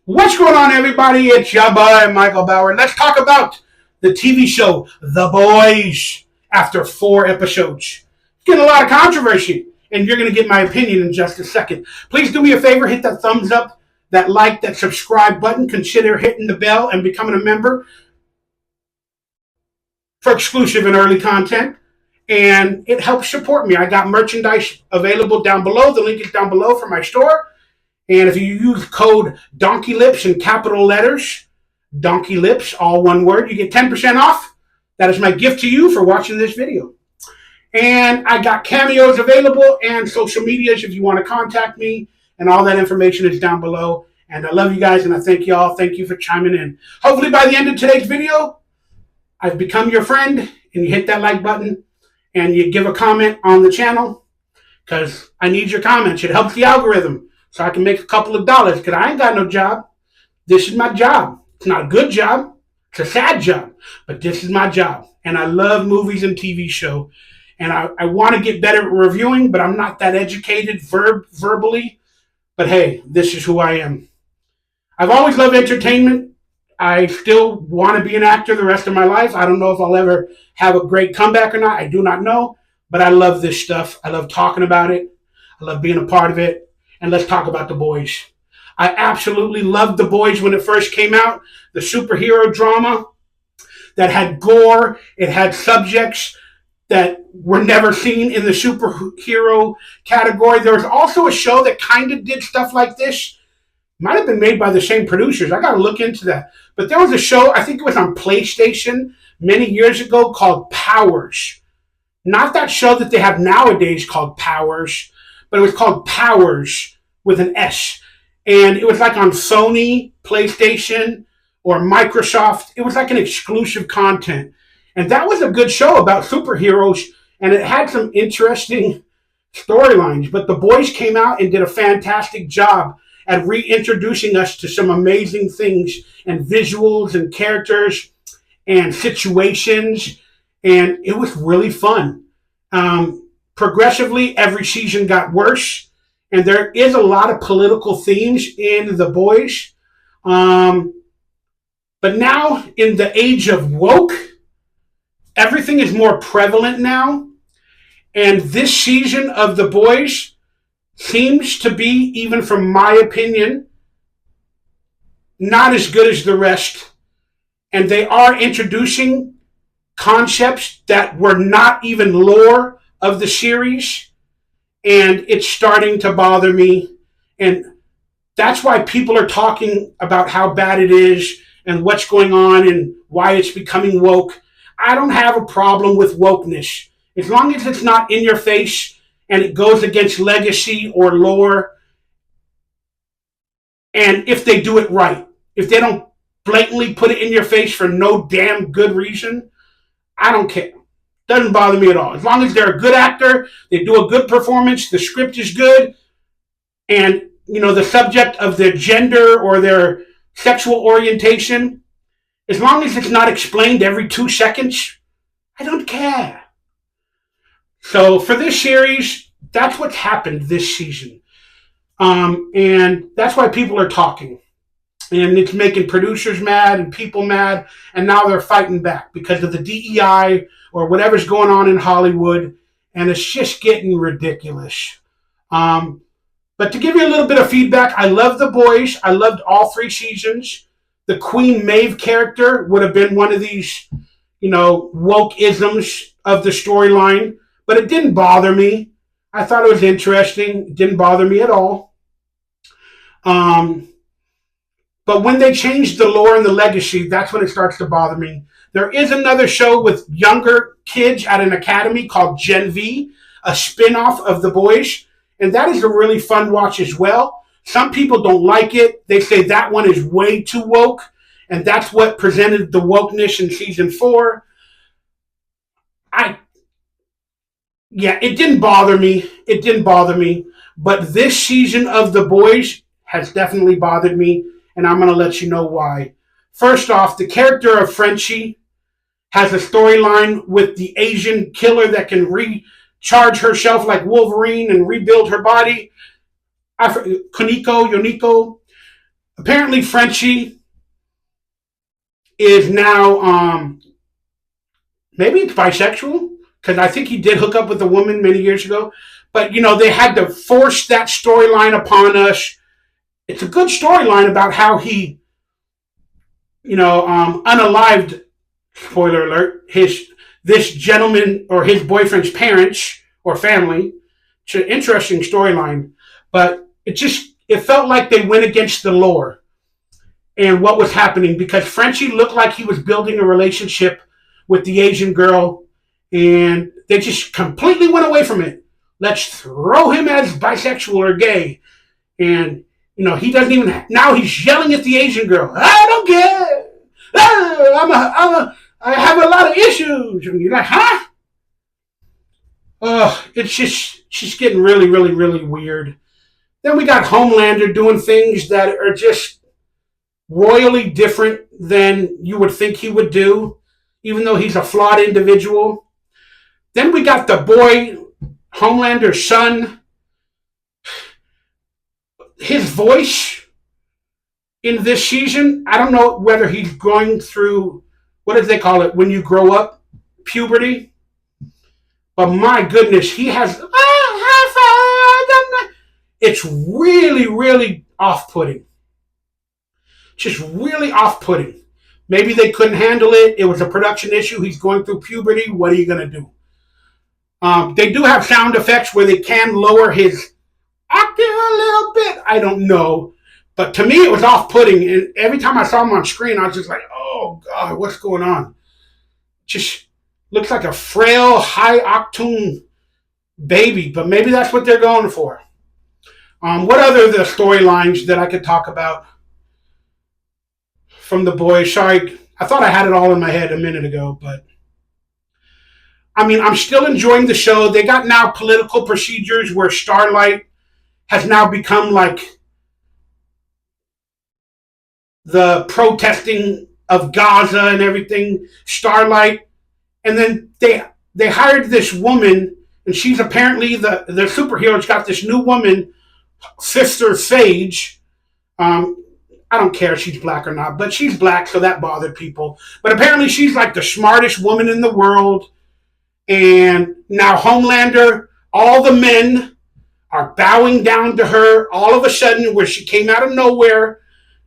What's going on, everybody? It's your boy, Michael Bauer. Let's talk about the TV show, The Boys, after 4 episodes. It's getting a lot of controversy, and you're going to get my opinion in just a second. Please do me a favor, hit that thumbs up, that like, that subscribe button. Consider hitting the bell and becoming a member for exclusive and early content. And it helps support me. I got merchandise available down below. The link is down below for my store. And if you use code DonkeyLips in capital letters, DonkeyLips, all one word, you get 10% off. That is my gift to you for watching this video. And I got cameos available and social medias if you want to contact me. And all that information is down below. And I love you guys and I thank you all. Thank you for chiming in. Hopefully by the end of today's video, I've become your friend and you hit that like button and you give a comment on the channel because I need your comments. It helps the algorithm. So I can make a couple of dollars because I ain't got no job. This is my job. It's not a good job. It's a sad job. But this is my job. And I love movies and TV show. And I want to get better at reviewing, but I'm not that educated verbally. But hey, this is who I am. I've always loved entertainment. I still want to be an actor the rest of my life. I don't know if I'll ever have a great comeback or not. I do not know. But I love this stuff. I love talking about it. I love being a part of it. And let's talk about The Boys. I absolutely loved The Boys when it first came out. The superhero drama that had gore. It had subjects that were never seen in the superhero category. There was also a show that kind of did stuff like this. Might have been made by the same producers. I got to look into that. But there was a show, I think it was on PlayStation many years ago, called Powers. Not that show that they have nowadays called Powers, but it was called Powers with an S. And it was like on Sony, PlayStation, or Microsoft. It was like an exclusive content. And that was a good show about superheroes, and it had some interesting storylines. But The Boys came out and did a fantastic job at reintroducing us to some amazing things and visuals and characters and situations. And it was really fun. Progressively, every season got worse, and there is a lot of political themes in The Boys. But now, in the age of woke, everything is more prevalent now, and this season of The Boys seems to be, even from my opinion, not as good as the rest. And they are introducing concepts that were not even lore of the series, and it's starting to bother me. And that's why people are talking about how bad it is and what's going on and why it's becoming woke. I don't have a problem with wokeness as long as it's not in your face and it goes against legacy or lore, and if they do it right. If they don't blatantly put it in your face for no damn good reason, I don't care. Doesn't bother me at all. As long as they're a good actor, they do a good performance, the script is good, and the subject of their gender or their sexual orientation, as long as it's not explained every 2 seconds, I don't care. So for this series, that's what's happened this season. And that's why people are talking. And it's making producers mad and people mad. And now they're fighting back because of the DEI or whatever's going on in Hollywood. And it's just getting ridiculous. But to give you a little bit of feedback, I love The Boys. I loved all 3 seasons. The Queen Maeve character would have been one of these, woke-isms of the storyline. But it didn't bother me. I thought it was interesting. It didn't bother me at all. But when they change the lore and the legacy, that's when it starts to bother me. There is another show with younger kids at an academy called Gen V, a spin-off of The Boys. And that is a really fun watch as well. Some people don't like it. They say that one is way too woke. And that's what presented the wokeness in season 4. It didn't bother me. It didn't bother me. But this season of The Boys has definitely bothered me. And I'm going to let you know why. First off, the character of Frenchie has a storyline with the Asian killer that can recharge herself like Wolverine and rebuild her body. Yoniko. Apparently, Frenchie is now maybe it's bisexual because I think he did hook up with a woman many years ago. But they had to force that storyline upon us. It's a good storyline about how he, unalived. Spoiler alert: this gentleman or his boyfriend's parents or family. It's an interesting storyline, but it felt like they went against the lore and what was happening because Frenchie looked like he was building a relationship with the Asian girl, and they just completely went away from it. Let's throw him as bisexual or gay, and he doesn't even. Now he's yelling at the Asian girl. I don't care. I have a lot of issues, and you're like, huh? It's just getting really, really, really weird. Then we got Homelander doing things that are just royally different than you would think he would do, even though he's a flawed individual. Then we got the boy, Homelander's son. His voice in this season, I don't know whether he's going through, what do they call it, when you grow up, puberty. But my goodness, he has, it's really, really off-putting. Just really off-putting. Maybe they couldn't handle it. It was a production issue. He's going through puberty. What are you going to do? They do have sound effects where they can lower his octave a little bit. I don't know. But to me, it was off-putting. And every time I saw him on screen, I was just like, oh, God, what's going on? Just looks like a frail, high-octane baby. But maybe that's what they're going for. What other the storylines that I could talk about from the boys? Sorry, I thought I had it all in my head a minute ago, but I'm still enjoying the show. They got now political procedures where Starlight has now become like the protesting of Gaza and everything. Starlight, and then they hired this woman, and she's apparently the superhero's got this new woman, Sister Sage. I don't care if she's black or not, but she's black, so that bothered people. But apparently she's like the smartest woman in the world. And now Homelander, all the men are bowing down to her all of a sudden, where she came out of nowhere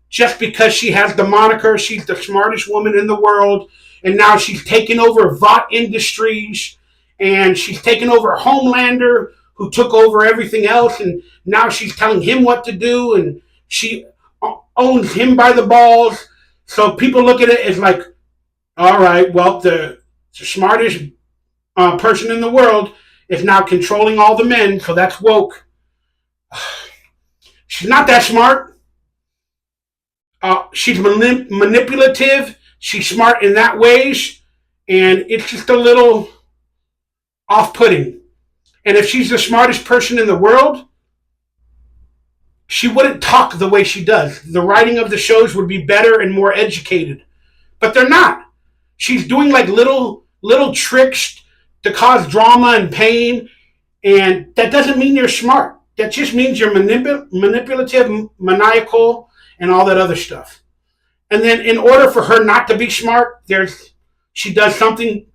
just because she has the moniker, she's the smartest woman in the world. And now she's taken over Vought Industries, and she's taken over Homelander, who took over everything else, and now she's telling him what to do, and she owns him by the balls. So people look at it as like, all right, well, the smartest person in the world is now controlling all the men, so that's woke. She's not that smart. She's manipulative. She's smart in that ways, and it's just a little off-putting. And if she's the smartest person in the world, she wouldn't talk the way she does. The writing of the shows would be better and more educated. But they're not. She's doing like little tricks to cause drama and pain, and that doesn't mean you're smart. That just means you're manipulative, maniacal, and all that other stuff. And then in order for her not to be smart, she does something,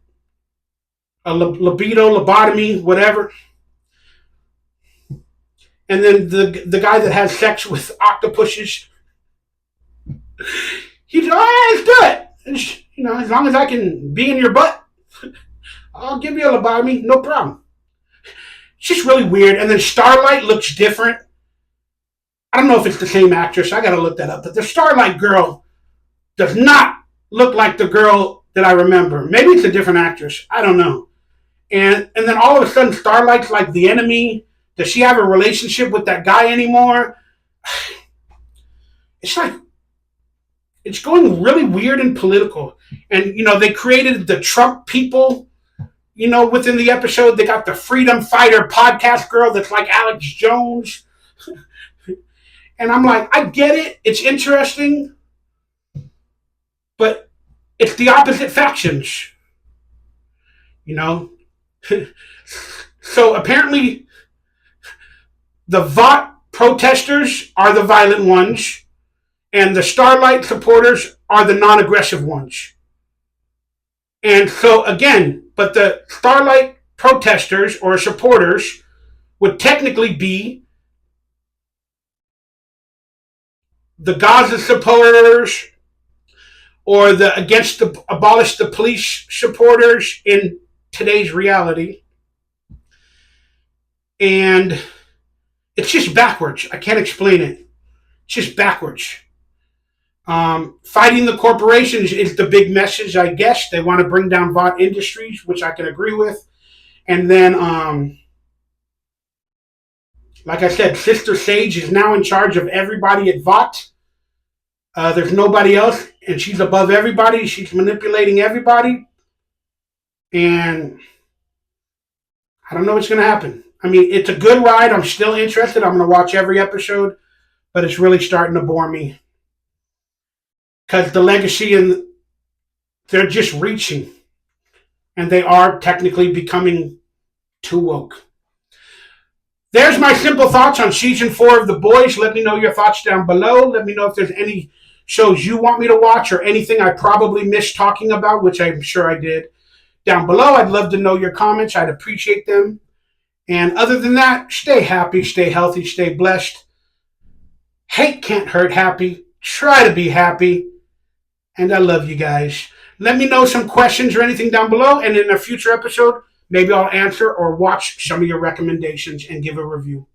a libido, lobotomy, whatever. And then the guy that has sex with octopuses, he's, let's do it. And, as long as I can be in your butt, I'll give you a lobotomy, no problem. It's just really weird. And then Starlight looks different. I don't know if it's the same actress. I got to look that up. But the Starlight girl does not look like the girl that I remember. Maybe it's a different actress. I don't know. And then all of a sudden, Starlight's like the enemy. Does she have a relationship with that guy anymore? It's like, it's going really weird and political. And, they created the Trump people, within the episode. They got the Freedom Fighter podcast girl that's like Alex Jones. And I'm like, I get it. It's interesting. But it's the opposite factions. So apparently the Vought protesters are the violent ones, And the Starlight supporters are the non-aggressive ones. And so again, but the Starlight protesters or supporters would technically be the Gaza supporters or the against the abolish the police supporters in today's reality. And it's just backwards. I can't explain it. It's just backwards. Fighting the corporations is the big message, I guess. They want to bring down Vought Industries, which I can agree with. And then, like I said, Sister Sage is now in charge of everybody at Vought. There's nobody else, and she's above everybody. She's manipulating everybody. And I don't know what's going to happen. I mean, it's a good ride. I'm still interested. I'm going to watch every episode, but it's really starting to bore me. Because the legacy and they're just reaching. And they are technically becoming too woke. There's my simple thoughts on season 4 of The Boys. Let me know your thoughts down below. Let me know if there's any shows you want me to watch or anything I probably missed talking about, which I'm sure I did, down below. I'd love to know your comments. I'd appreciate them. And other than that, stay happy, stay healthy, stay blessed. Hate can't hurt happy. Try to be happy. And I love you guys. Let me know some questions or anything down below. And in a future episode, maybe I'll answer or watch some of your recommendations and give a review.